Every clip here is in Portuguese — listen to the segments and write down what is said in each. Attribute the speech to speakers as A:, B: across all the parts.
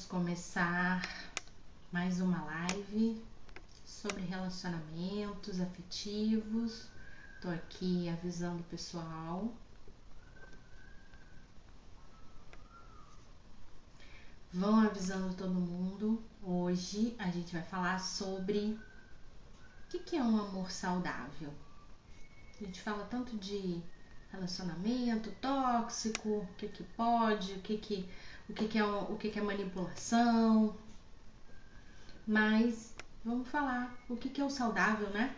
A: começar mais uma live sobre relacionamentos afetivos. Tô aqui avisando o pessoal. Vão avisando todo mundo. Hoje a gente vai falar sobre o que é um amor saudável. A gente fala tanto de relacionamento tóxico, o que pode, o que é manipulação. Mas vamos falar o que é o saudável, né?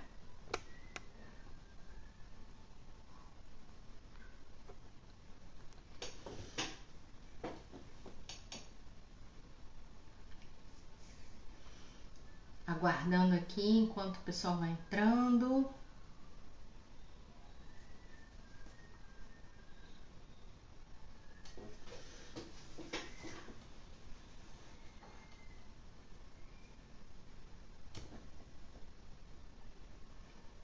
A: Aguardando aqui enquanto o pessoal vai entrando.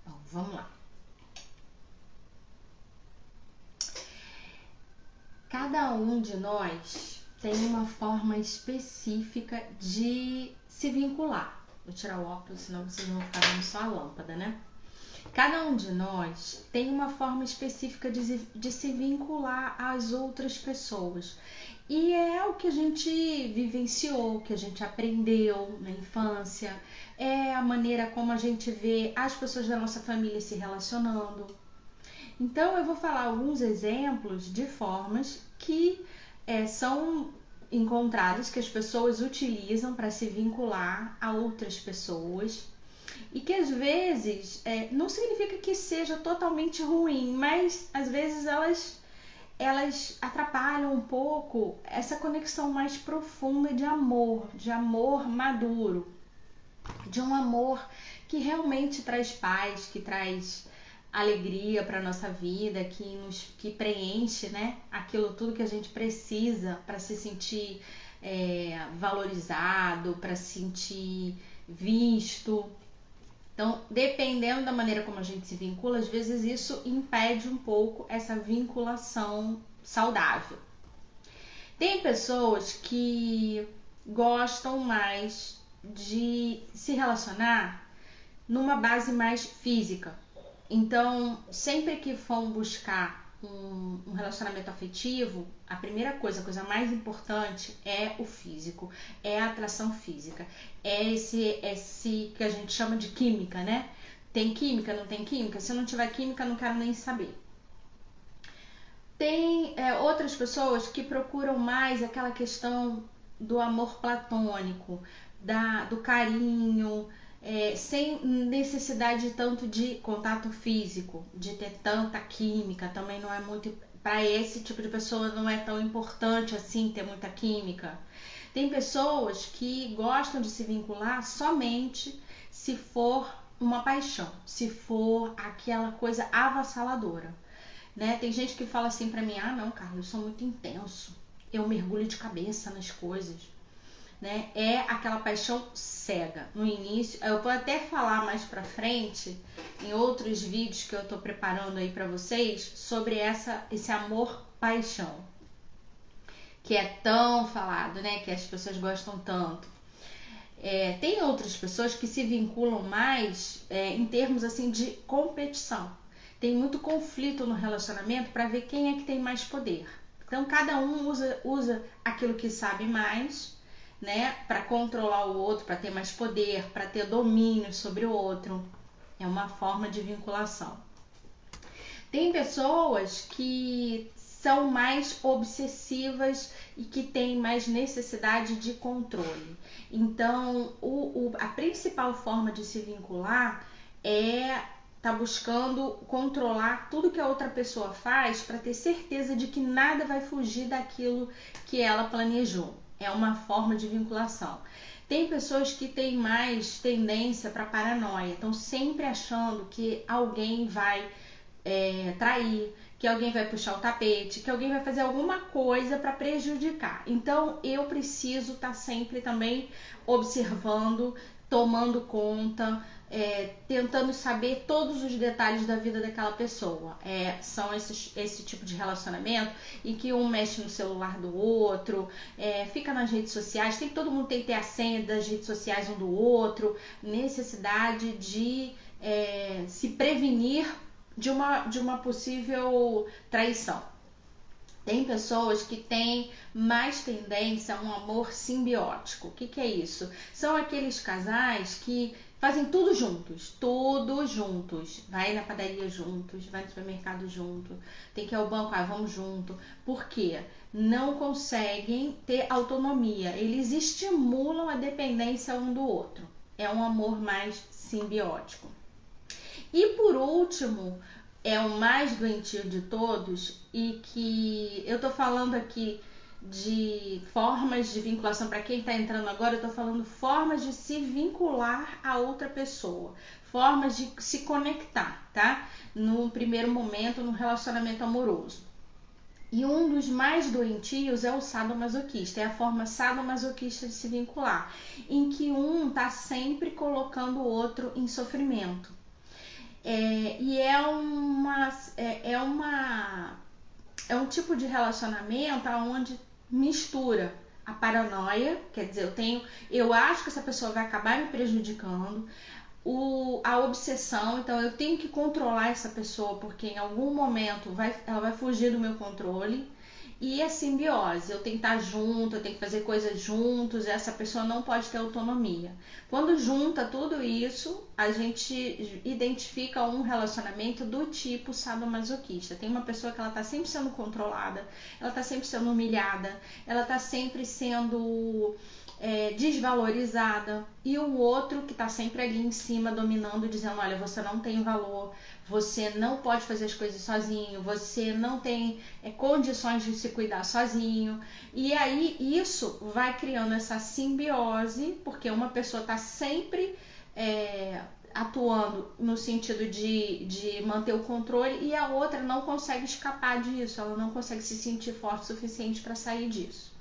A: Bom, vamos lá. Cada um de nós tem uma forma específica de se vincular. Vou tirar o óculos, senão vocês vão ficar vendo só a lâmpada, né? Cada um de nós tem uma forma específica de se vincular às outras pessoas. E é o que a gente vivenciou, que a gente aprendeu na infância, é a maneira como a gente vê as pessoas da nossa família se relacionando. Então eu vou falar alguns exemplos de formas que são encontradas, que as pessoas utilizam para se vincular a outras pessoas. E que às vezes não significa que seja totalmente ruim, mas às vezes elas atrapalham um pouco essa conexão mais profunda de amor maduro, de um amor que realmente traz paz, que traz alegria para nossa vida, que preenche, né, aquilo tudo que a gente precisa para se sentir valorizado, para se sentir visto. Então, dependendo da maneira como a gente se vincula, às vezes isso impede um pouco essa vinculação saudável. Tem pessoas que gostam mais de se relacionar numa base mais física. Então, sempre que vão buscar um relacionamento afetivo, a primeira coisa, a coisa mais importante é o físico, é a atração física, é esse que a gente chama de química, né? Tem química, não tem química? Se não tiver química, não quero nem saber. Tem outras pessoas que procuram mais aquela questão do amor platônico, do carinho, sem necessidade tanto de contato físico, de ter tanta química. Também não é muito, para esse tipo de pessoa não é tão importante assim ter muita química. Tem pessoas que gostam de se vincular somente se for uma paixão, se for aquela coisa avassaladora, né? Tem gente que fala assim pra mim: ah, não, Carla, eu sou muito intenso, eu mergulho de cabeça nas coisas, né? É aquela paixão cega. No início, eu vou até falar mais pra frente, em outros vídeos que eu tô preparando aí pra vocês, sobre esse amor-paixão, que é tão falado, né? Que as pessoas gostam tanto. Tem outras pessoas que se vinculam mais em termos assim de competição. Tem muito conflito no relacionamento para ver quem é que tem mais poder. Então cada um usa aquilo que sabe mais, né, para controlar o outro, para ter mais poder, para ter domínio sobre o outro. É uma forma de vinculação. Tem pessoas que são mais obsessivas e que têm mais necessidade de controle. Então, a principal forma de se vincular é tá buscando controlar tudo que a outra pessoa faz para ter certeza de que nada vai fugir daquilo que ela planejou. É uma forma de vinculação. Tem pessoas que têm mais tendência para paranoia, estão sempre achando que alguém vai trair, que alguém vai puxar o tapete, que alguém vai fazer alguma coisa para prejudicar. Então eu preciso estar sempre também observando tomando conta, tentando saber todos os detalhes da vida daquela pessoa. São esse tipo de relacionamento em que um mexe no celular do outro, fica nas redes sociais, todo mundo tem que ter a senha das redes sociais um do outro, necessidade de se prevenir de uma possível traição. Tem pessoas que têm mais tendência a um amor simbiótico. O que é isso? São aqueles casais que fazem tudo juntos. Vai na padaria juntos, vai no supermercado junto, tem que ir ao banco, vamos junto. Por quê? Não conseguem ter autonomia. Eles estimulam a dependência um do outro. É um amor mais simbiótico. E por último, é o mais doentio de todos, e que eu tô falando aqui de formas de vinculação. Para quem está entrando agora, eu tô falando formas de se vincular a outra pessoa, formas de se conectar, tá? No primeiro momento, no relacionamento amoroso. E um dos mais doentios é o sadomasoquista, é a forma sadomasoquista de se vincular, em que um tá sempre colocando o outro em sofrimento. E é um tipo de relacionamento onde mistura a paranoia, quer dizer, eu acho que essa pessoa vai acabar me prejudicando, a obsessão, então eu tenho que controlar essa pessoa porque em algum momento ela vai fugir do meu controle, e a simbiose, eu tenho que estar junto, eu tenho que fazer coisas juntos, essa pessoa não pode ter autonomia. Quando junta tudo isso, a gente identifica um relacionamento do tipo sadomasoquista. Tem uma pessoa que ela está sempre sendo controlada, ela está sempre sendo humilhada, ela está sempre sendo desvalorizada, e o outro que está sempre ali em cima dominando, dizendo: olha, você não tem valor, você não pode fazer as coisas sozinho, você não tem condições de se cuidar sozinho. E aí isso vai criando essa simbiose, porque uma pessoa está sempre atuando no sentido de manter o controle, e a outra não consegue escapar disso, ela não consegue se sentir forte o suficiente para sair disso.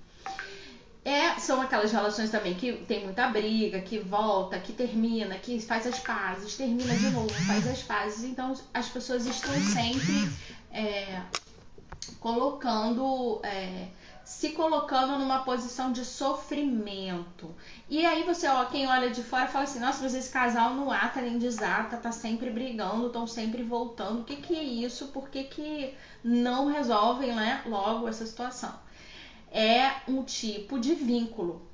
A: São aquelas relações também que tem muita briga, que volta, que termina, que faz as pazes, termina de novo, faz as pazes. Então as pessoas estão sempre se colocando numa posição de sofrimento. E aí quem olha de fora fala assim: nossa, mas esse casal não ata nem desata, tá sempre brigando, estão sempre voltando. O que é isso? Por que não resolvem, né, logo essa situação? É um tipo de vínculo.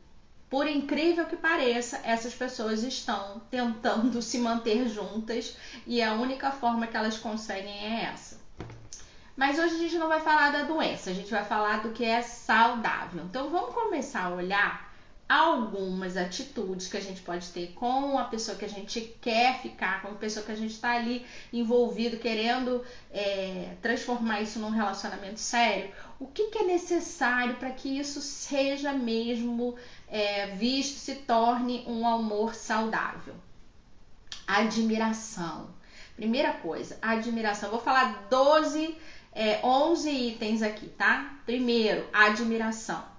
A: Por incrível que pareça, essas pessoas estão tentando se manter juntas, e a única forma que elas conseguem é essa. Mas hoje a gente não vai falar da doença, a gente vai falar do que é saudável. Então vamos começar a olhar algumas atitudes que a gente pode ter com a pessoa que a gente quer ficar, com a pessoa que a gente está ali envolvido, querendo transformar isso num relacionamento sério. O que é necessário para que isso seja mesmo visto, se torne um amor saudável? Admiração. Primeira coisa, admiração. Eu vou falar 11 itens aqui, tá? Primeiro, admiração.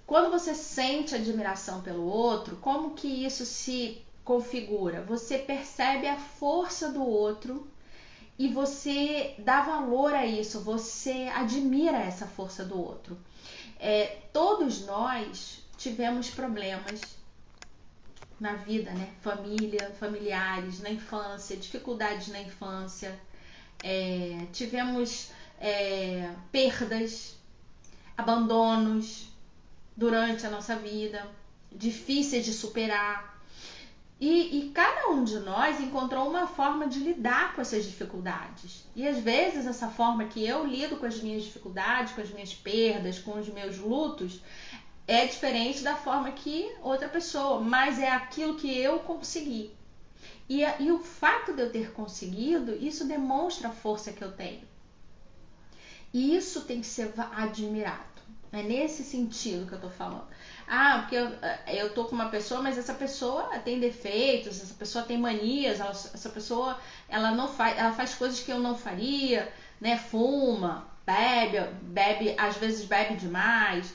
A: Quando você sente admiração pelo outro, como que isso se configura? Você percebe a força do outro e você dá valor a isso, você admira essa força do outro. Todos nós tivemos problemas na vida, né? Familiares, na infância, dificuldades na infância, tivemos perdas, abandonos durante a nossa vida, difíceis de superar. E cada um de nós encontrou uma forma de lidar com essas dificuldades. E às vezes essa forma que eu lido com as minhas dificuldades, com as minhas perdas, com os meus lutos, é diferente da forma que outra pessoa, mas é aquilo que eu consegui. E o fato de eu ter conseguido, isso demonstra a força que eu tenho. E isso tem que ser admirado. É nesse sentido que eu tô falando. Porque eu tô com uma pessoa, mas essa pessoa tem defeitos, essa pessoa tem manias, essa pessoa ela faz coisas que eu não faria, né? Fuma, bebe, às vezes bebe demais,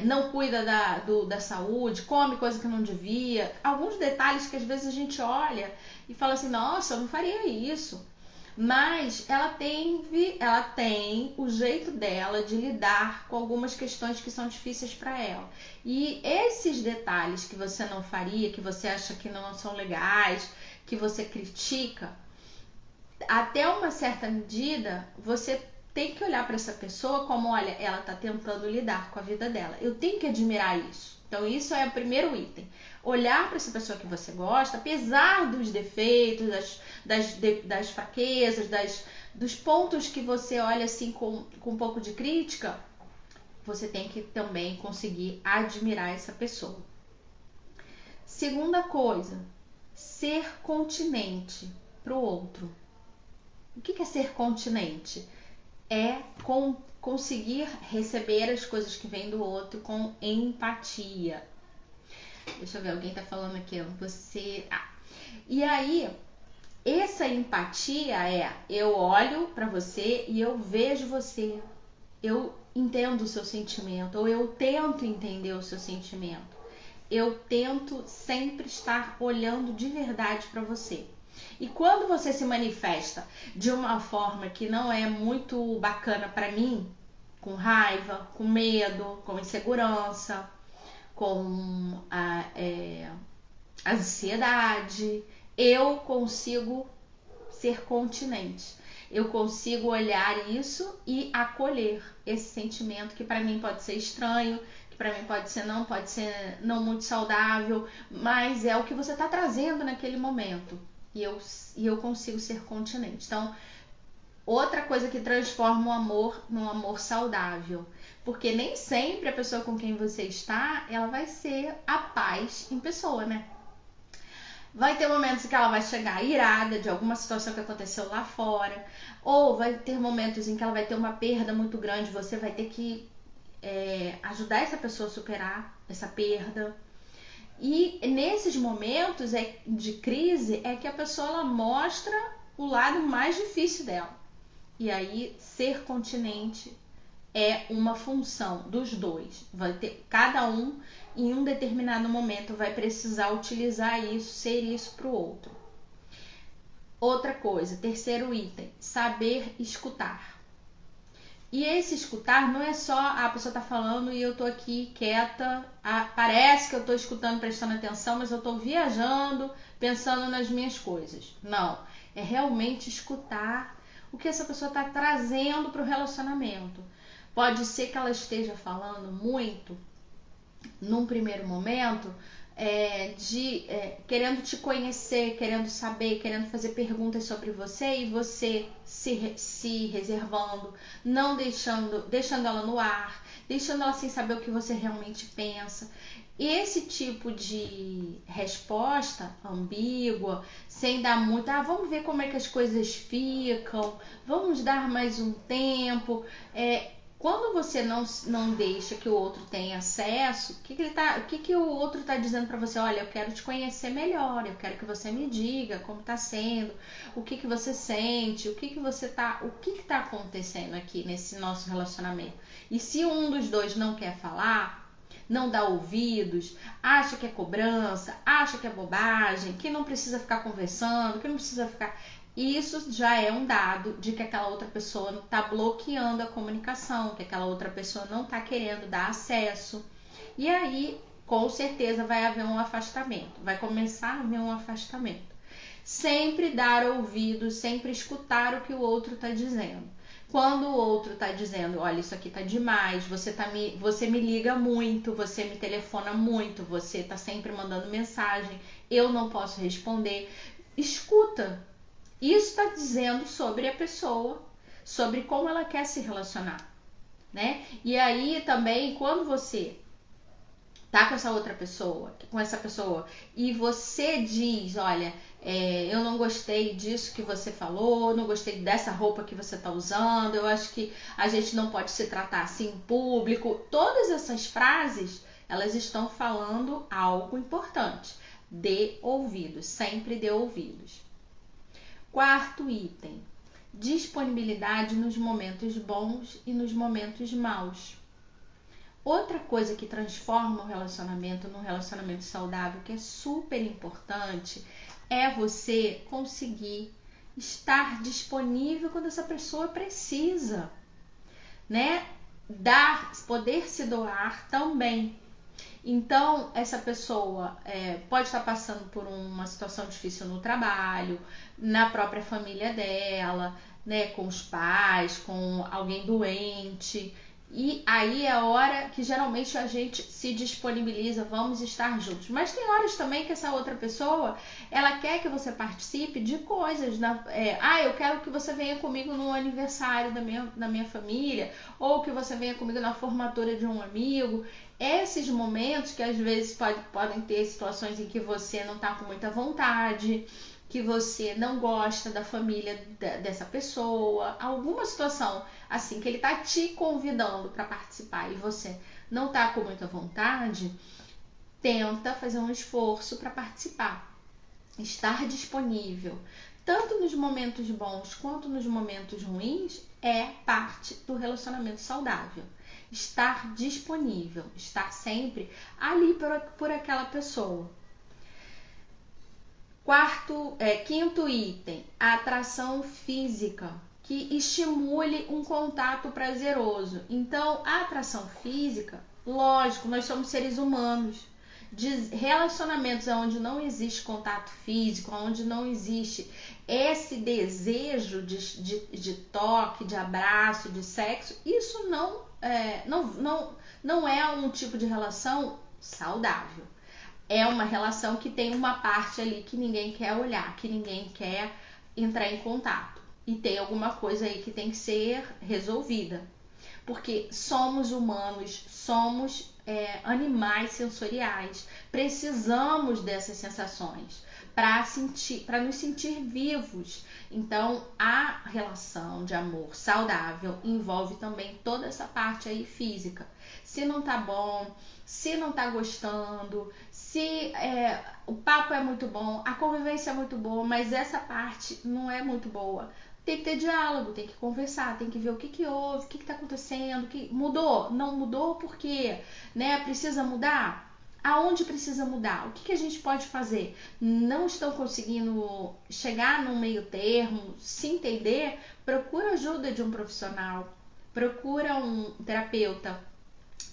A: não cuida da saúde, come coisa que não devia. Alguns detalhes que às vezes a gente olha e fala assim, nossa, eu não faria isso. Mas ela tem o jeito dela de lidar com algumas questões que são difíceis para ela. E esses detalhes que você não faria, que você acha que não são legais, que você critica, até uma certa medida, você tem que olhar para essa pessoa como, olha, ela está tentando lidar com a vida dela. Eu tenho que admirar isso. Então, isso é o primeiro item. Olhar para essa pessoa que você gosta, apesar dos defeitos, das fraquezas, dos pontos que você olha assim com um pouco de crítica, você tem que também conseguir admirar essa pessoa. Segunda coisa, ser continente para o outro. O que é ser continente? É conseguir receber as coisas que vêm do outro com empatia. Deixa eu ver, alguém tá falando aqui, você... E aí, essa empatia eu olho pra você e eu vejo você, eu entendo o seu sentimento, ou eu tento entender o seu sentimento. Eu tento sempre estar olhando de verdade pra você. E quando você se manifesta de uma forma que não é muito bacana pra mim, com raiva, com medo, com insegurança, com a ansiedade, eu consigo ser continente. Eu consigo olhar isso e acolher esse sentimento que para mim pode ser estranho, que para mim pode ser não muito saudável, mas é o que você está trazendo naquele momento. E eu consigo ser continente. Então, outra coisa que transforma o amor num amor saudável. Porque nem sempre a pessoa com quem você está, ela vai ser a paz em pessoa, né? Vai ter momentos que ela vai chegar irada de alguma situação que aconteceu lá fora, ou vai ter momentos em que ela vai ter uma perda muito grande, você vai ter que ajudar essa pessoa a superar essa perda. E nesses momentos de crise é que a pessoa ela mostra o lado mais difícil dela. E aí ser continente é uma função dos dois. Vai ter cada um em um determinado momento vai precisar utilizar isso, ser isso para o outro. Outra coisa, terceiro item, saber escutar. E esse escutar não é só a pessoa tá falando e eu tô aqui quieta, parece que eu tô escutando, prestando atenção, mas eu tô viajando, pensando nas minhas coisas. Não, é realmente escutar o que essa pessoa tá trazendo para o relacionamento. Pode ser que ela esteja falando muito, num primeiro momento, querendo te conhecer, querendo saber, querendo fazer perguntas sobre você e você se reservando, não deixando ela no ar, deixando ela sem saber o que você realmente pensa. Esse tipo de resposta ambígua, sem dar muito, vamos ver como é que as coisas ficam, vamos dar mais um tempo, quando você não deixa que o outro tenha acesso, o que o outro está dizendo para você? Olha, eu quero te conhecer melhor, eu quero que você me diga como está sendo, o que você sente, o que está acontecendo aqui nesse nosso relacionamento. E se um dos dois não quer falar, não dá ouvidos, acha que é cobrança, acha que é bobagem, que não precisa ficar conversando, que não precisa ficar... Isso já é um dado de que aquela outra pessoa está bloqueando a comunicação, que aquela outra pessoa não está querendo dar acesso. E aí, com certeza, vai haver um afastamento. Vai começar a haver um afastamento. Sempre dar ouvidos, sempre escutar o que o outro está dizendo. Quando o outro está dizendo, olha, isso aqui está demais, você me liga muito, você me telefona muito, você está sempre mandando mensagem, eu não posso responder. Escuta. Isso está dizendo sobre a pessoa, sobre como ela quer se relacionar, né? E aí também, quando você tá com essa outra pessoa, e você diz, olha, eu não gostei disso que você falou, não gostei dessa roupa que você tá usando, eu acho que a gente não pode se tratar assim em público. Todas essas frases, elas estão falando algo importante. Dê ouvidos, sempre dê ouvidos. Quarto item, disponibilidade nos momentos bons e nos momentos maus. Outra coisa que transforma o relacionamento num relacionamento saudável, que é super importante, é você conseguir estar disponível quando essa pessoa precisa, né? Poder se doar também. Então, essa pessoa pode estar passando por uma situação difícil no trabalho, na própria família dela, né, com os pais, com alguém doente. E aí é a hora que geralmente a gente se disponibiliza, vamos estar juntos. Mas tem horas também que essa outra pessoa, ela quer que você participe de coisas. Eu quero que você venha comigo no aniversário da minha família, ou que você venha comigo na formatura de um amigo. Esses momentos que às vezes podem ter situações em que você não está com muita vontade, que você não gosta da família dessa pessoa, alguma situação assim que ele está te convidando para participar e você não está com muita vontade, tenta fazer um esforço para participar, estar disponível, tanto nos momentos bons quanto nos momentos ruins, é parte do relacionamento saudável. Estar disponível, estar sempre ali por aquela pessoa. Quinto item, a atração física, que estimule um contato prazeroso. Então, a atração física, lógico, nós somos seres humanos. De relacionamentos onde não existe contato físico, onde não existe esse desejo de toque, de abraço, de sexo, isso não é um tipo de relação saudável. É uma relação que tem uma parte ali que ninguém quer olhar, que ninguém quer entrar em contato. E tem alguma coisa aí que tem que ser resolvida. Porque somos humanos, somos animais sensoriais. Precisamos dessas sensações para nos sentir vivos. Então, a relação de amor saudável envolve também toda essa parte aí física. Se não tá bom, se não tá gostando, se o papo é muito bom, a convivência é muito boa, mas essa parte não é muito boa, tem que ter diálogo, tem que conversar, tem que ver o que houve, o que está acontecendo, que mudou, não mudou, por quê? Né? Precisa mudar? Aonde precisa mudar? O que a gente pode fazer? Não estão conseguindo chegar num meio termo, se entender? Procura ajuda de um profissional, procura um terapeuta,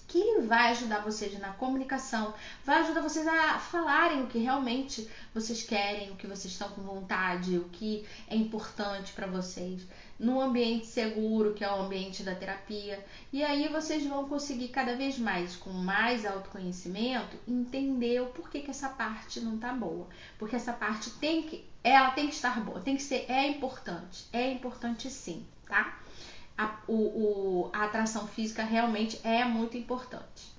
A: que vai ajudar vocês na comunicação, vai ajudar vocês a falarem o que realmente vocês querem, o que vocês estão com vontade, o que é importante para vocês, num ambiente seguro, que é o ambiente da terapia. E aí vocês vão conseguir cada vez mais, com mais autoconhecimento, entender o porquê que essa parte não tá boa. Porque essa parte tem que estar boa, tem que ser, é importante sim, tá? A atração física realmente é muito importante.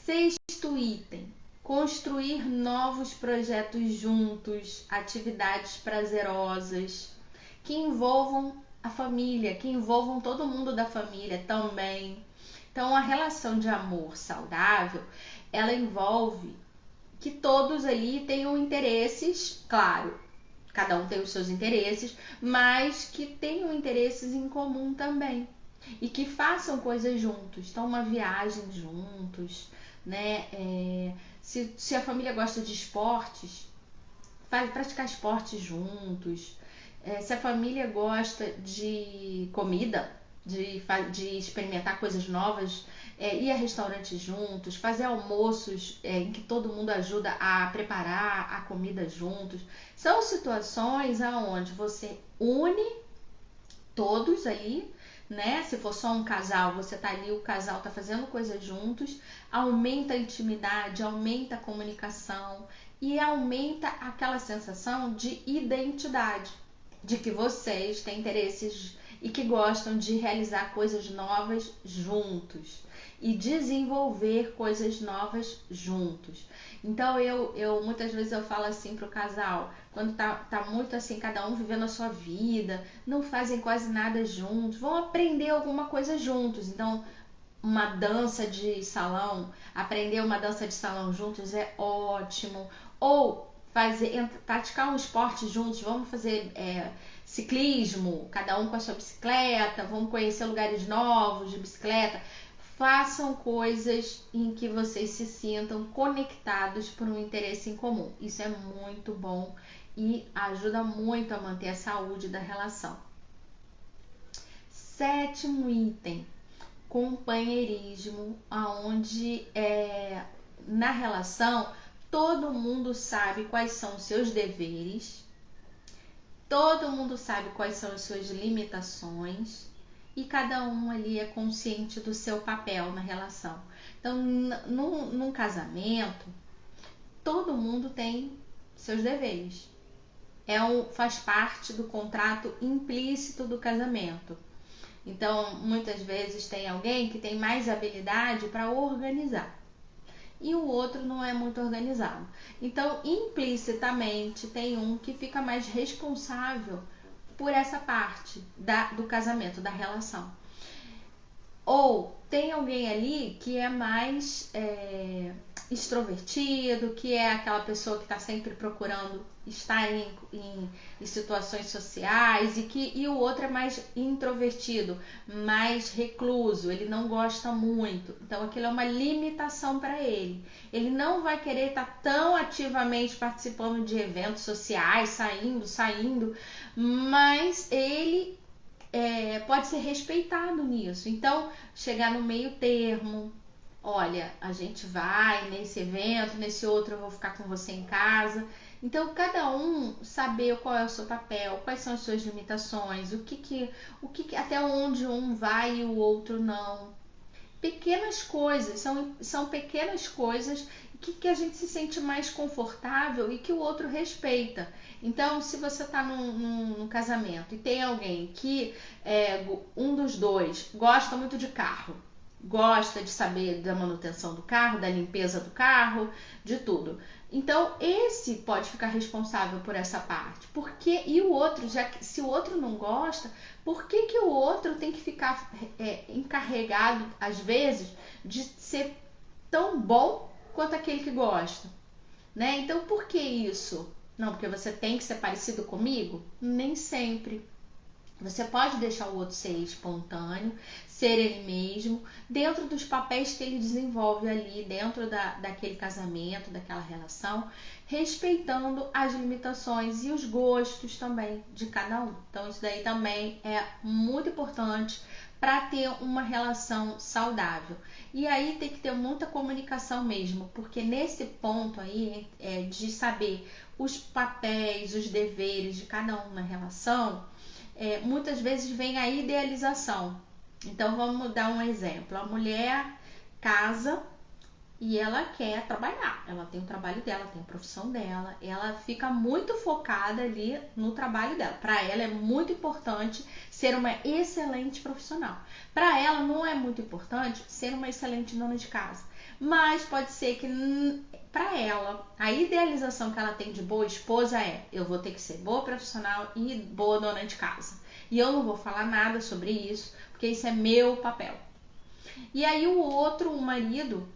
A: Sexto item, construir novos projetos juntos, atividades prazerosas que envolvam a família, que envolvam todo mundo da família também. Então, a relação de amor saudável, ela envolve que todos ali tenham interesses, claro, cada um tem os seus interesses, mas que tenham interesses em comum também. E que façam coisas juntos. Então, uma viagem juntos, né? Se a família gosta de esportes, praticar esportes juntos. Se a família gosta de comida, de experimentar coisas novas, ir a restaurantes juntos, fazer almoços em que todo mundo ajuda a preparar a comida juntos. São situações aonde você une todos ali, né? Se for só um casal, você tá ali, o casal tá fazendo coisas juntos, aumenta a intimidade, aumenta a comunicação e aumenta aquela sensação de identidade, de que vocês têm interesses e que gostam de realizar coisas novas juntos e desenvolver coisas novas juntos. Então eu muitas vezes eu falo assim pro casal, quando tá muito assim, cada um vivendo a sua vida, não fazem quase nada juntos, vão aprender alguma coisa juntos. Então, uma dança de salão, aprender uma dança de salão juntos é ótimo. Ou praticar um esporte juntos, vamos fazer ciclismo, cada um com a sua bicicleta, vamos conhecer lugares novos de bicicleta. Façam coisas em que vocês se sintam conectados por um interesse em comum. Isso é muito bom e ajuda muito a manter a saúde da relação. 7º item, companheirismo, onde na relação todo mundo sabe quais são os seus deveres, todo mundo sabe quais são as suas limitações e cada um ali é consciente do seu papel na relação. Então, num casamento, todo mundo tem seus deveres. Faz parte do contrato implícito do casamento. Então, muitas vezes tem alguém que tem mais habilidade para organizar e o outro não é muito organizado. Então, implicitamente, tem um que fica mais responsável por essa parte do casamento, da relação. Ou tem alguém ali que é mais extrovertido, que é aquela pessoa que está sempre procurando estar em situações sociais e o outro é mais introvertido, mais recluso, ele não gosta muito. Então aquilo é uma limitação para ele. Ele não vai querer estar tão ativamente participando de eventos sociais, saindo, mas ele pode ser respeitado nisso. Então, chegar no meio termo, olha, a gente vai nesse evento, nesse outro eu vou ficar com você em casa. Então, cada um saber qual é o seu papel, quais são as suas limitações, até onde um vai e o outro não. Pequenas coisas, são pequenas coisas que a gente se sente mais confortável e que o outro respeita. Então, se você está num casamento e tem alguém que um dos dois gosta muito de carro, gosta de saber da manutenção do carro, da limpeza do carro, de tudo. Então, esse pode ficar responsável por essa parte. E o outro, se o outro não gosta, por que o outro tem que ficar encarregado, às vezes, de ser tão bom quanto aquele que gosta? Né? Então, por que isso? Não, porque você tem que ser parecido comigo? Nem sempre. Você pode deixar o outro ser espontâneo, ser ele mesmo, dentro dos papéis que ele desenvolve ali, dentro daquele casamento, daquela relação, respeitando as limitações e os gostos também de cada um. Então, isso daí também é muito importante para ter uma relação saudável. E aí tem que ter muita comunicação mesmo, porque nesse ponto aí de saber os papéis, os deveres de cada um na relação, muitas vezes vem a idealização. Então vamos dar um exemplo. A mulher casa e ela quer trabalhar. Ela tem o trabalho dela, tem a profissão dela. Ela fica muito focada ali no trabalho dela. Para ela é muito importante ser uma excelente profissional. Para ela não é muito importante ser uma excelente dona de casa. Mas pode ser que para ela, a idealização que ela tem de boa esposa eu vou ter que ser boa profissional e boa dona de casa. E eu não vou falar nada sobre isso, porque isso é meu papel. E aí o marido,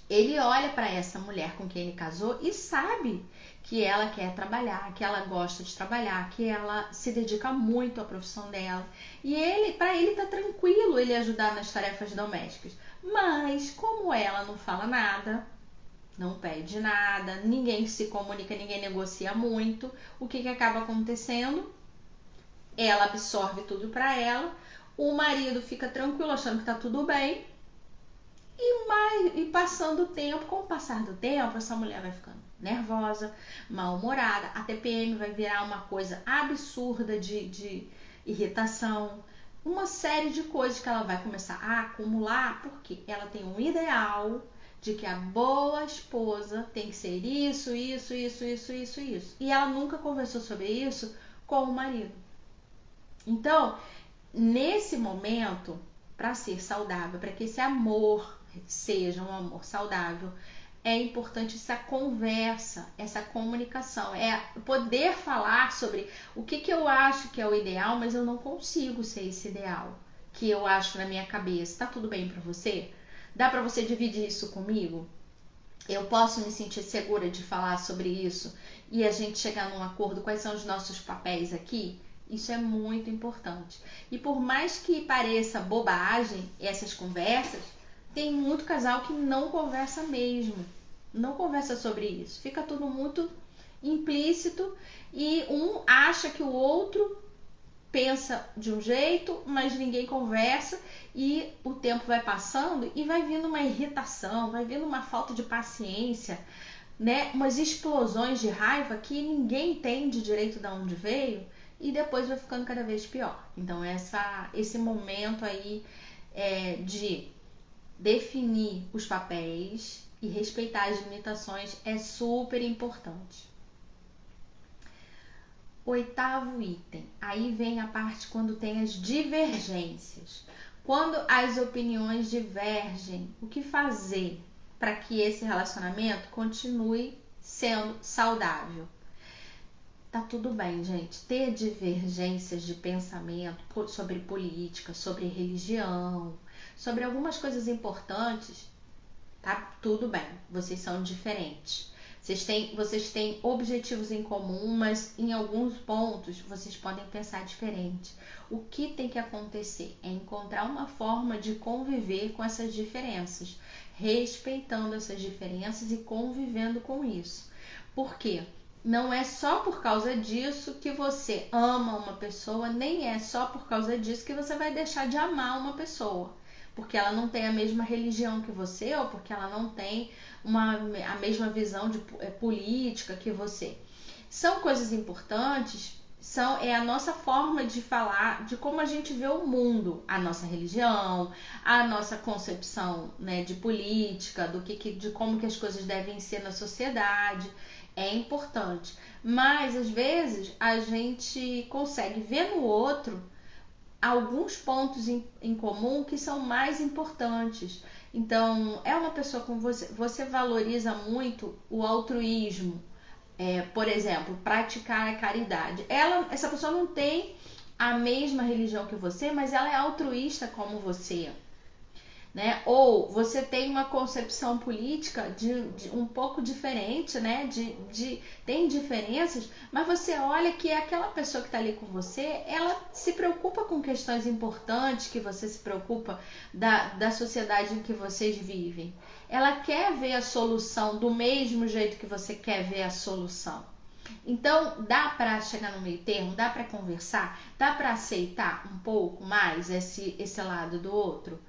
A: ele olha para essa mulher com quem ele casou e sabe que ela quer trabalhar, que ela gosta de trabalhar, que ela se dedica muito à profissão dela. E para ele tá tranquilo ele ajudar nas tarefas domésticas. Mas como ela não fala nada, não pede nada, ninguém se comunica, ninguém negocia muito, o que acaba acontecendo? Ela absorve tudo para ela, o marido fica tranquilo achando que tá tudo bem, e passando o tempo, com o passar do tempo, essa mulher vai ficando nervosa, mal-humorada, a TPM vai virar uma coisa absurda de irritação, uma série de coisas que ela vai começar a acumular, porque ela tem um ideal de que a boa esposa tem que ser isso. E ela nunca conversou sobre isso com o marido. Então, nesse momento, para ser saudável, para que esse amor seja um amor saudável, é importante essa conversa, essa comunicação, poder falar sobre o que eu acho que é o ideal, mas eu não consigo ser esse ideal que eu acho na minha cabeça. Tá tudo bem para você? Dá para você dividir isso comigo? eu posso me sentir segura de falar sobre isso e a gente chegar num acordo, quais são os nossos papéis aqui? Isso é muito importante. E por mais que pareça bobagem essas conversas, tem muito casal que não conversa mesmo. Não conversa sobre isso. Fica tudo muito implícito e um acha que o outro pensa de um jeito, mas ninguém conversa e o tempo vai passando e vai vindo uma irritação, vai vindo uma falta de paciência, né? Umas explosões de raiva que ninguém entende direito de onde veio e depois vai ficando cada vez pior. Então esse momento aí de definir os papéis e respeitar as limitações é super importante. 8º item, aí vem a parte quando tem as divergências. Quando as opiniões divergem, o que fazer para que esse relacionamento continue sendo saudável? Tá tudo bem, gente, ter divergências de pensamento sobre política, sobre religião, sobre algumas coisas importantes, tá tudo bem, vocês são diferentes. Vocês têm objetivos em comum, mas em alguns pontos vocês podem pensar diferente. O que tem que acontecer é encontrar uma forma de conviver com essas diferenças, respeitando essas diferenças e convivendo com isso. Por quê? Não é só por causa disso que você ama uma pessoa, nem é só por causa disso que você vai deixar de amar uma pessoa. Porque ela não tem a mesma religião que você ou porque ela não tem a mesma visão de política que você. São coisas importantes, é a nossa forma de falar de como a gente vê o mundo, a nossa religião, a nossa concepção, né, de política, de como que as coisas devem ser na sociedade. É importante, mas às vezes a gente consegue ver no outro alguns pontos em comum que são mais importantes. Então, é uma pessoa com você valoriza muito o altruísmo, por exemplo, praticar a caridade. Essa pessoa não tem a mesma religião que você, mas ela é altruísta como você. Né? Ou você tem uma concepção política de um pouco diferente, né? Tem diferenças, mas você olha que aquela pessoa que está ali com você, ela se preocupa com questões importantes, que você se preocupa da sociedade em que vocês vivem. Ela quer ver a solução do mesmo jeito que você quer ver a solução. Então, dá para chegar no meio termo, dá para conversar, dá para aceitar um pouco mais esse lado do outro?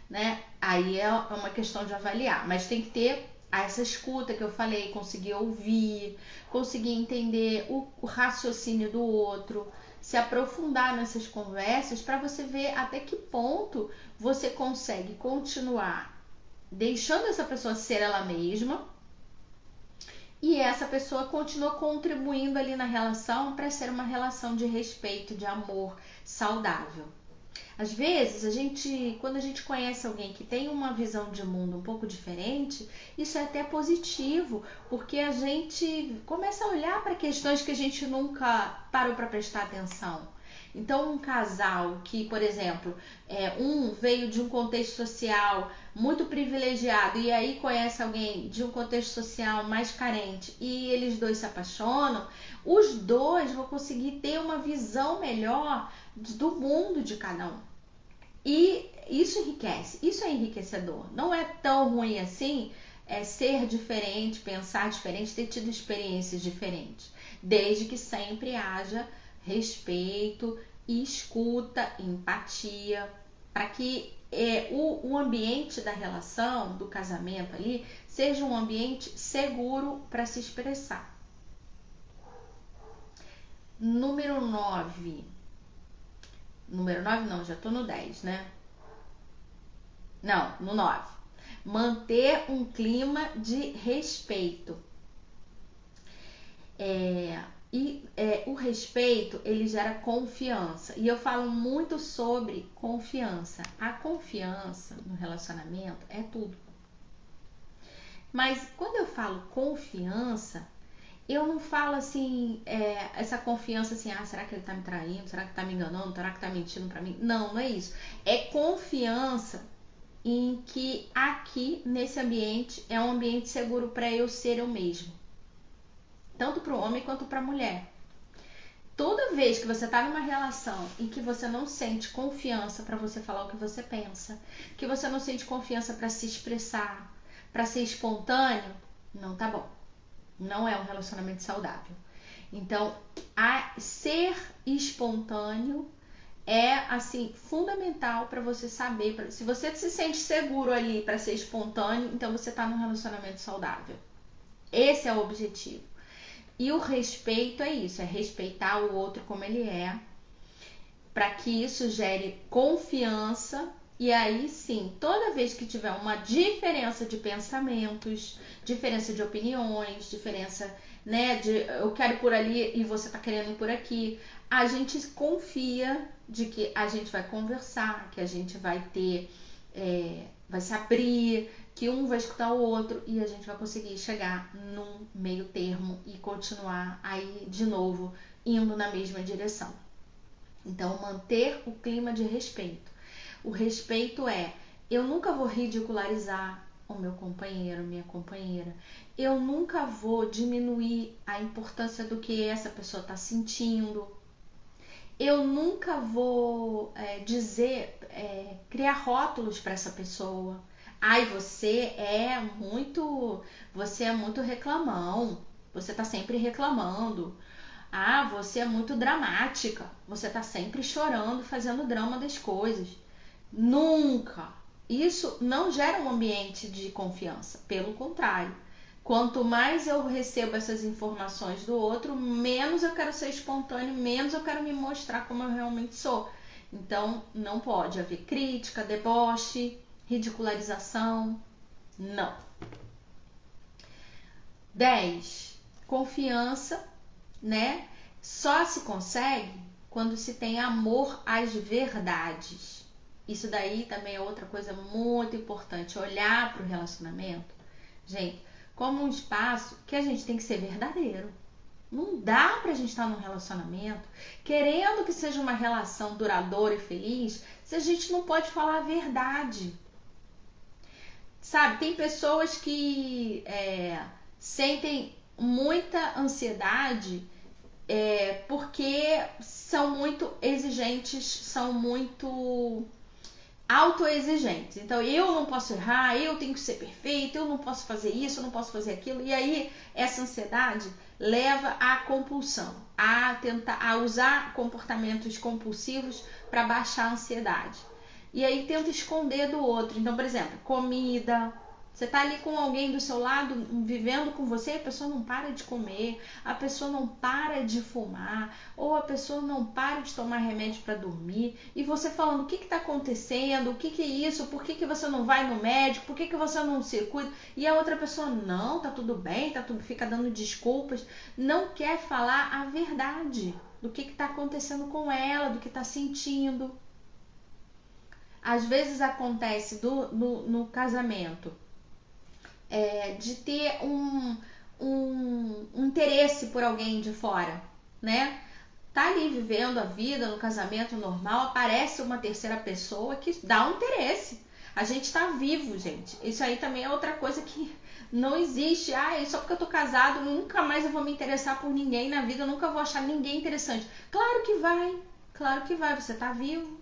A: Né? Aí é uma questão de avaliar, mas tem que ter essa escuta que eu falei, conseguir ouvir, conseguir entender o raciocínio do outro, se aprofundar nessas conversas para você ver até que ponto você consegue continuar deixando essa pessoa ser ela mesma e essa pessoa continua contribuindo ali na relação para ser uma relação de respeito, de amor saudável. Às vezes, quando a gente conhece alguém que tem uma visão de mundo um pouco diferente, isso é até positivo, porque a gente começa a olhar para questões que a gente nunca parou para prestar atenção. Então, um casal que, por exemplo, um veio de um contexto social muito privilegiado e aí conhece alguém de um contexto social mais carente e eles dois se apaixonam, os dois vão conseguir ter uma visão melhor do mundo de cada um. E isso enriquece, isso é enriquecedor. Não é tão ruim assim ser diferente, pensar diferente, ter tido experiências diferentes. Desde que sempre haja respeito, escuta, empatia, para que o ambiente da relação, do casamento ali, seja um ambiente seguro para se expressar. Número 9 não, já tô no 10, né? Não, no 9. Manter um clima de respeito. O respeito, ele gera confiança. E eu falo muito sobre confiança. A confiança no relacionamento é tudo. Mas quando eu falo confiança, eu não falo assim, essa confiança assim, será que ele tá me traindo? Será que tá me enganando? Será que tá mentindo pra mim? Não, não é isso. É confiança em que aqui, nesse ambiente, é um ambiente seguro para eu ser eu mesmo. Tanto para o homem quanto para a mulher. Toda vez que você está numa relação em que você não sente confiança para você falar o que você pensa, que você não sente confiança para se expressar, para ser espontâneo, não tá bom. Não é um relacionamento saudável. Então, ser espontâneo é assim fundamental para você saber. Se você se sente seguro ali para ser espontâneo, então você está num relacionamento saudável. Esse é o objetivo. E o respeito é isso, é respeitar o outro como ele é, para que isso gere confiança. E aí sim, toda vez que tiver uma diferença de pensamentos, diferença de opiniões, diferença, né, de eu quero ir por ali e você tá querendo ir por aqui, a gente confia de que a gente vai conversar, que a gente vai ter, vai se abrir, que um vai escutar o outro e a gente vai conseguir chegar num meio termo e continuar aí de novo indo na mesma direção. Então, manter o clima de respeito. O respeito é, eu nunca vou ridicularizar o meu companheiro, minha companheira. Eu nunca vou diminuir a importância do que essa pessoa está sentindo. Eu nunca vou criar rótulos para essa pessoa. Ai, você é muito reclamão. Você tá sempre reclamando. Ah, você é muito dramática. Você tá sempre chorando, fazendo drama das coisas. Nunca. Isso não gera um ambiente de confiança. Pelo contrário. Quanto mais eu recebo essas informações do outro, menos eu quero ser espontâneo, menos eu quero me mostrar como eu realmente sou. Então, não pode haver crítica, deboche, ridicularização. Não. 10. Confiança, né? Só se consegue quando se tem amor às verdades. Isso daí também é outra coisa muito importante. Olhar para o relacionamento, gente, como um espaço que a gente tem que ser verdadeiro. Não dá pra gente estar num relacionamento querendo que seja uma relação duradoura e feliz se a gente não pode falar a verdade. Sabe, tem pessoas que sentem muita ansiedade porque são muito exigentes, são muito autoexigentes. Então, eu não posso errar, eu tenho que ser perfeito, eu não posso fazer isso, eu não posso fazer aquilo. E aí, essa ansiedade leva à compulsão, a usar comportamentos compulsivos para baixar a ansiedade. E aí, tenta esconder do outro. Então, por exemplo, comida. Você tá ali com alguém do seu lado, vivendo com você, a pessoa não para de comer, a pessoa não para de fumar, ou a pessoa não para de tomar remédio para dormir, e você falando o que está acontecendo, o que é isso, por que você não vai no médico, por que você não se cuida, e a outra pessoa, não, tá tudo bem, tá tudo, fica dando desculpas, não quer falar a verdade do que está acontecendo com ela, do que está sentindo. Às vezes acontece no casamento, de ter um interesse por alguém de fora, né? Tá ali vivendo a vida no casamento normal, aparece uma terceira pessoa que dá um interesse. A gente tá vivo, gente. Isso aí também é outra coisa que não existe. Só porque eu tô casado, nunca mais eu vou me interessar por ninguém na vida, eu nunca vou achar ninguém interessante. Claro que vai, você tá vivo.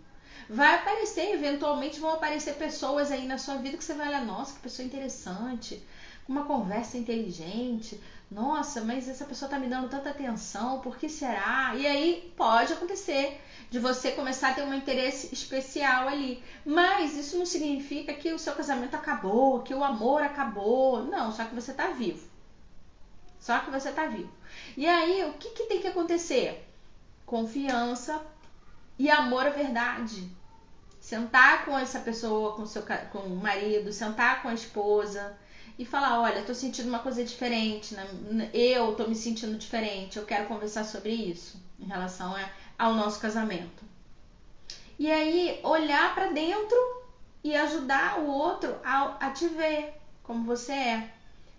A: Vai aparecer, eventualmente vão aparecer pessoas aí na sua vida que você vai olhar, nossa, que pessoa interessante, uma conversa inteligente, nossa, mas essa pessoa tá me dando tanta atenção, por que será? E aí pode acontecer de você começar a ter um interesse especial ali, mas isso não significa que o seu casamento acabou, que o amor acabou, não, só que você tá vivo. Só que você tá vivo. E aí, o que tem que acontecer? Confiança e amor à verdade. Sentar com essa pessoa, com o marido, sentar com a esposa e falar, olha, tô sentindo uma coisa diferente, né? Eu tô me sentindo diferente, eu quero conversar sobre isso em relação ao nosso casamento. E aí, olhar para dentro e ajudar o outro a te ver como você é.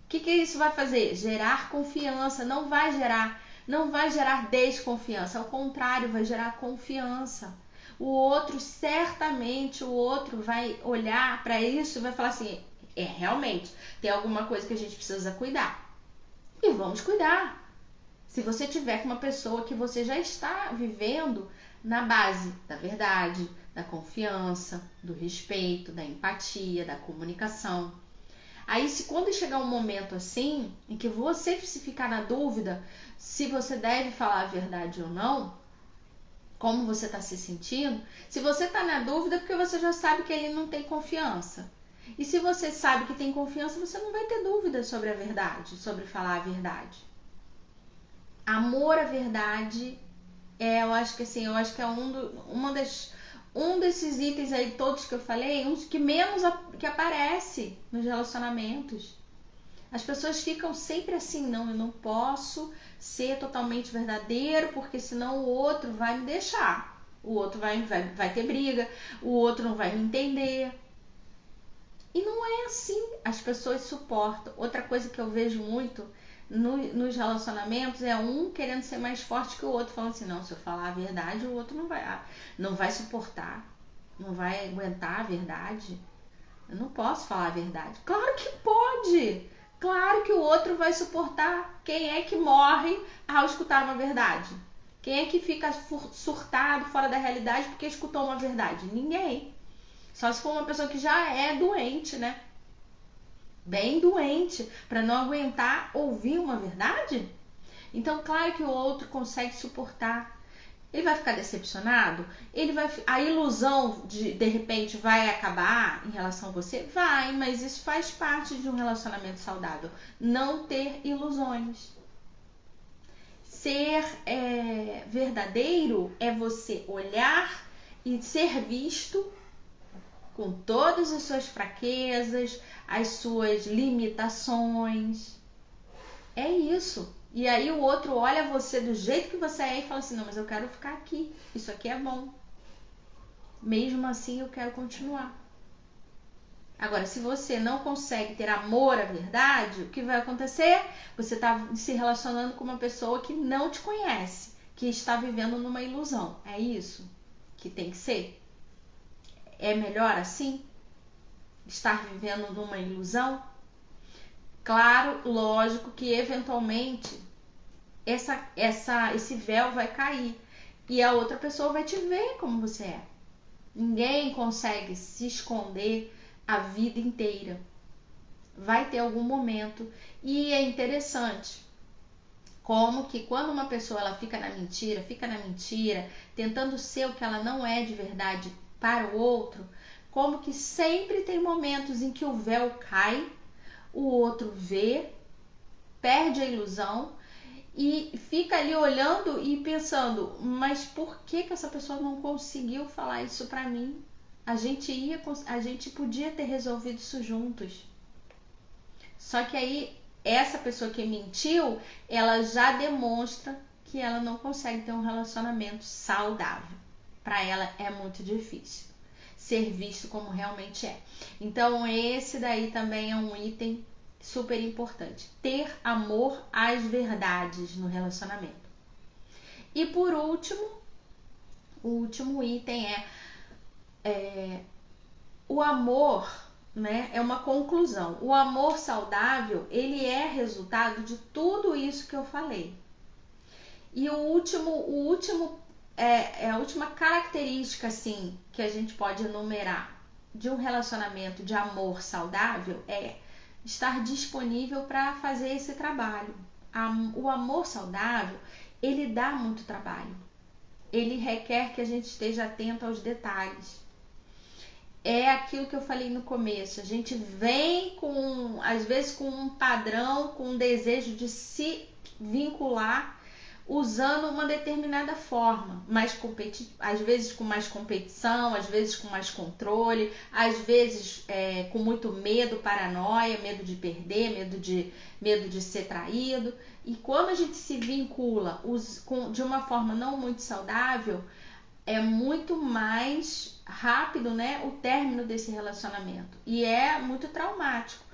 A: O que isso vai fazer? Gerar confiança, não vai gerar desconfiança, ao contrário, vai gerar confiança. o outro, certamente, o outro vai olhar para isso e vai falar assim, realmente, tem alguma coisa que a gente precisa cuidar. E vamos cuidar. Se você tiver com uma pessoa que você já está vivendo na base da verdade, da confiança, do respeito, da empatia, da comunicação. Aí, se quando chegar um momento assim, em que você se ficar na dúvida se você deve falar a verdade ou não, como você está se sentindo, se você está na dúvida é porque você já sabe que ele não tem confiança. E se você sabe que tem confiança, você não vai ter dúvida sobre a verdade, sobre falar a verdade. Amor à verdade eu acho que assim, é um desses itens aí todos que eu falei, um dos que menos que aparece nos relacionamentos. As pessoas ficam sempre assim, não, eu não posso ser totalmente verdadeiro, porque senão o outro vai me deixar. O outro vai ter briga, o outro não vai me entender. E não é assim, as pessoas suportam. Outra coisa que eu vejo muito nos relacionamentos é um querendo ser mais forte que o outro, falando assim, não, se eu falar a verdade, o outro não vai suportar, não vai aguentar a verdade. Eu não posso falar a verdade. Claro que pode! Claro que o outro vai suportar. Quem é que morre ao escutar uma verdade? Quem é que fica surtado, fora da realidade, porque escutou uma verdade? Ninguém. Só se for uma pessoa que já é doente, né? Bem doente, para não aguentar ouvir uma verdade? Então, claro que o outro consegue suportar. Ele vai ficar decepcionado? A ilusão de repente vai acabar em relação a você? Vai, mas isso faz parte de um relacionamento saudável. Não ter ilusões. Ser verdadeiro é você olhar e ser visto com todas as suas fraquezas, as suas limitações. É isso. E aí o outro olha você do jeito que você é e fala assim, não, mas eu quero ficar aqui. Isso aqui é bom. Mesmo assim eu quero continuar. Agora, se você não consegue ter amor à verdade, o que vai acontecer? Você está se relacionando com uma pessoa que não te conhece, que está vivendo numa ilusão. É isso que tem que ser? É melhor assim? Estar vivendo numa ilusão? Claro, lógico que eventualmente esse véu vai cair e a outra pessoa vai te ver como você é. Ninguém consegue se esconder a vida inteira. Vai ter algum momento. E é interessante como que quando uma pessoa ela fica na mentira, tentando ser o que ela não é de verdade para o outro, como que sempre tem momentos em que o véu cai, o outro vê, perde a ilusão e fica ali olhando e pensando, mas por que essa pessoa não conseguiu falar isso pra mim? A gente podia ter resolvido isso juntos. Só que aí essa pessoa que mentiu, ela já demonstra que ela não consegue ter um relacionamento saudável. Para ela é muito difícil ser visto como realmente é. Então esse daí também é um item super importante. Ter amor às verdades no relacionamento. E por último, o último item o amor, né? É uma conclusão. O amor saudável, ele é resultado de tudo isso que eu falei. E a última característica assim que a gente pode enumerar de um relacionamento de amor saudável é estar disponível para fazer esse trabalho. O amor saudável, ele dá muito trabalho. Ele requer que a gente esteja atento aos detalhes. É aquilo que eu falei no começo. A gente vem às vezes com um padrão, com um desejo de se vincular usando uma determinada forma, às vezes com mais competição, às vezes com mais controle, às vezes com muito medo, paranoia, medo de perder, medo de ser traído. E quando a gente se vincula de uma forma não muito saudável, é muito mais rápido, né, o término desse relacionamento. E é muito traumático.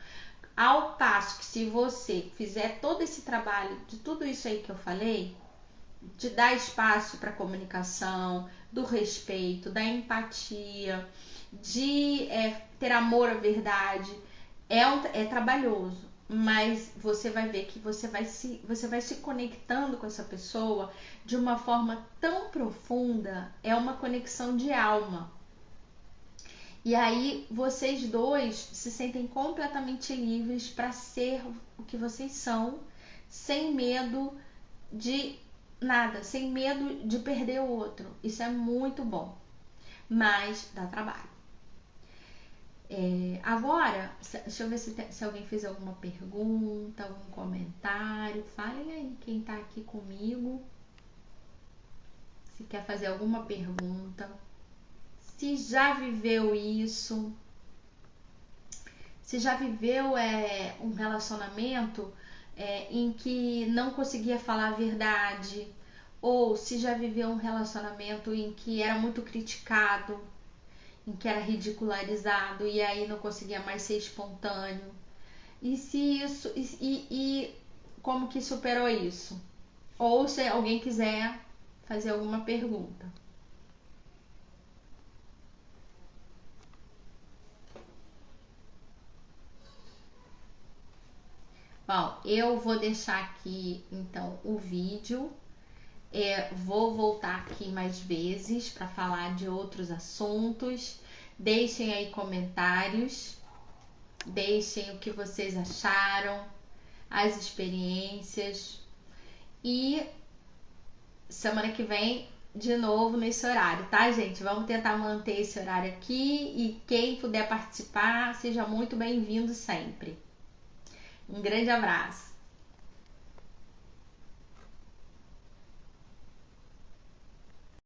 A: Ao passo que se você fizer todo esse trabalho de tudo isso aí que eu falei, de dar espaço para a comunicação, do respeito, da empatia, de ter amor à verdade. É trabalhoso, mas você vai ver que você vai se conectando com essa pessoa de uma forma tão profunda, é uma conexão de alma. E aí vocês dois se sentem completamente livres para ser o que vocês são, sem medo de nada, sem medo de perder o outro. Isso é muito bom, mas dá trabalho. Agora, deixa eu ver se alguém fez alguma pergunta, algum comentário. Falem aí quem tá aqui comigo. Se quer fazer alguma pergunta. Se já viveu isso. Se já viveu um relacionamento em que não conseguia falar a verdade. Ou se já viveu um relacionamento em que era muito criticado, em que era ridicularizado e aí não conseguia mais ser espontâneo. E se isso e como que superou isso? Ou se alguém quiser fazer alguma pergunta. Bom, eu vou deixar aqui então o vídeo. Vou voltar aqui mais vezes para falar de outros assuntos. Deixem aí comentários. Deixem o que vocês acharam, as experiências. E semana que vem, de novo nesse horário, tá, gente? Vamos tentar manter esse horário aqui. E quem puder participar, seja muito bem-vindo sempre. Um grande abraço.